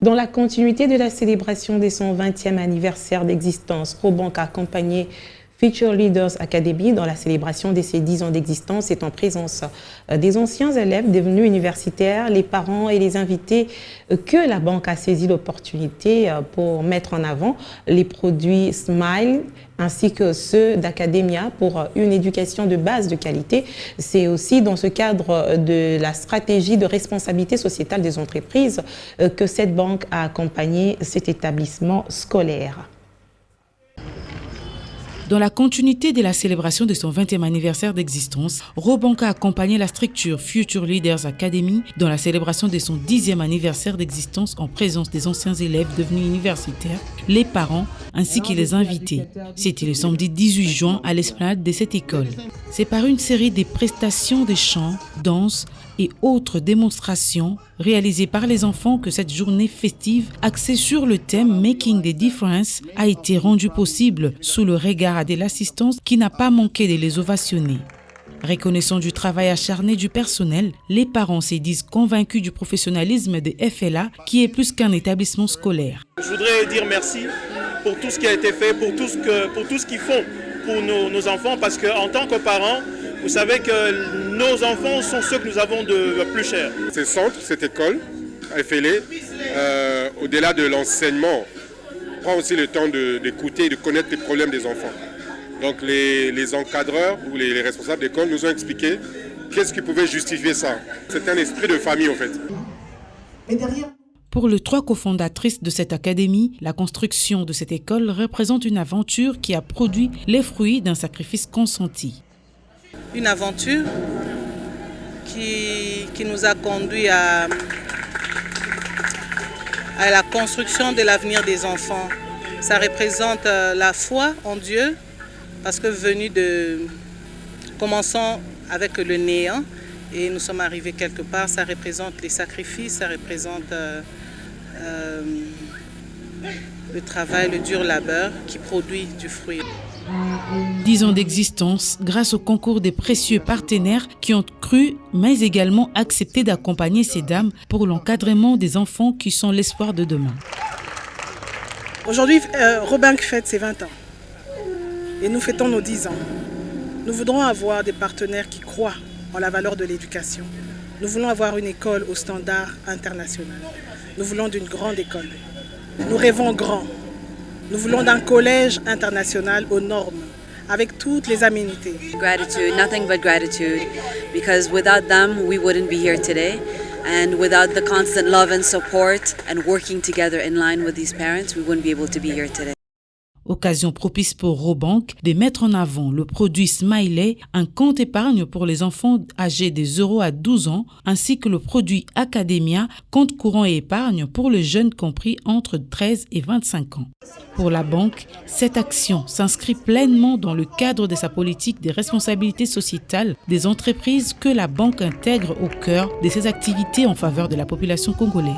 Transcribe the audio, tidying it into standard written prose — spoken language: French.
Dans la continuité de la célébration de son 20e anniversaire d'existence, Robank a accompagné Future Leaders Academy dans la célébration de ses 10 ans d'existence et en présence des anciens élèves devenus universitaires, les parents et les invités que la banque a saisi l'opportunité pour mettre en avant les produits Smile ainsi que ceux d'Academia pour une éducation de base de qualité. C'est aussi dans ce cadre de la stratégie de responsabilité sociétale des entreprises que cette banque a accompagné cet établissement scolaire. Dans la continuité de la célébration de son 20e anniversaire d'existence, Robank a accompagné la structure Future Leaders Academy dans la célébration de son 10e anniversaire d'existence en présence des anciens élèves devenus universitaires, les parents ainsi que les invités. C'était le samedi 18 juin à l'esplanade de cette école. C'est par une série de prestations de chant, danse et autres démonstrations réalisées par les enfants que cette journée festive axée sur le thème Making the Difference a été rendue possible sous le regard de l'assistance qui n'a pas manqué de les ovationner. Reconnaissant du travail acharné du personnel, les parents se disent convaincus du professionnalisme de FLA qui est plus qu'un établissement scolaire. Je voudrais dire merci pour tout ce qui a été fait, pour tout ce qu'ils font pour nos enfants, parce qu'en tant que parents, vous savez que nos enfants sont ceux que nous avons de plus cher. Ce centre, cette école, FLA, au-delà de l'enseignement, prend aussi le temps d'écouter et de connaître les problèmes des enfants. Donc les encadreurs ou les responsables d'école nous ont expliqué qu'est-ce qui pouvait justifier ça. C'est un esprit de famille en fait. Pour les 3 cofondatrices de cette académie, la construction de cette école représente une aventure qui a produit les fruits d'un sacrifice consenti. Une aventure qui nous a conduit à la construction de l'avenir des enfants. Ça représente la foi en Dieu, parce que commençons avec le néant et nous sommes arrivés quelque part. Ça représente les sacrifices, ça représente le travail, le dur labeur qui produit du fruit. 10 ans d'existence grâce au concours des précieux partenaires qui ont cru, mais également accepté d'accompagner ces dames pour l'encadrement des enfants qui sont l'espoir de demain. Aujourd'hui, Robank fête ses 20 ans et nous fêtons nos 10 ans. Nous voudrons avoir des partenaires qui croient en la valeur de l'éducation. Nous voulons avoir une école au standard international. Nous voulons d'une grande école. Nous rêvons grand. Nous voulons d'un collège international aux normes, avec toutes les aménités. Gratitude, nothing but gratitude, because without them we wouldn't be here today, and without the constant love and support and working together in line with these parents, we wouldn't be able to be here today. Occasion propice pour Robank de mettre en avant le produit Smiley, un compte épargne pour les enfants âgés de 0 à 12 ans, ainsi que le produit Academia, compte courant et épargne pour les jeunes compris entre 13 et 25 ans. Pour la banque, cette action s'inscrit pleinement dans le cadre de sa politique des responsabilités sociétales des entreprises que la banque intègre au cœur de ses activités en faveur de la population congolaise.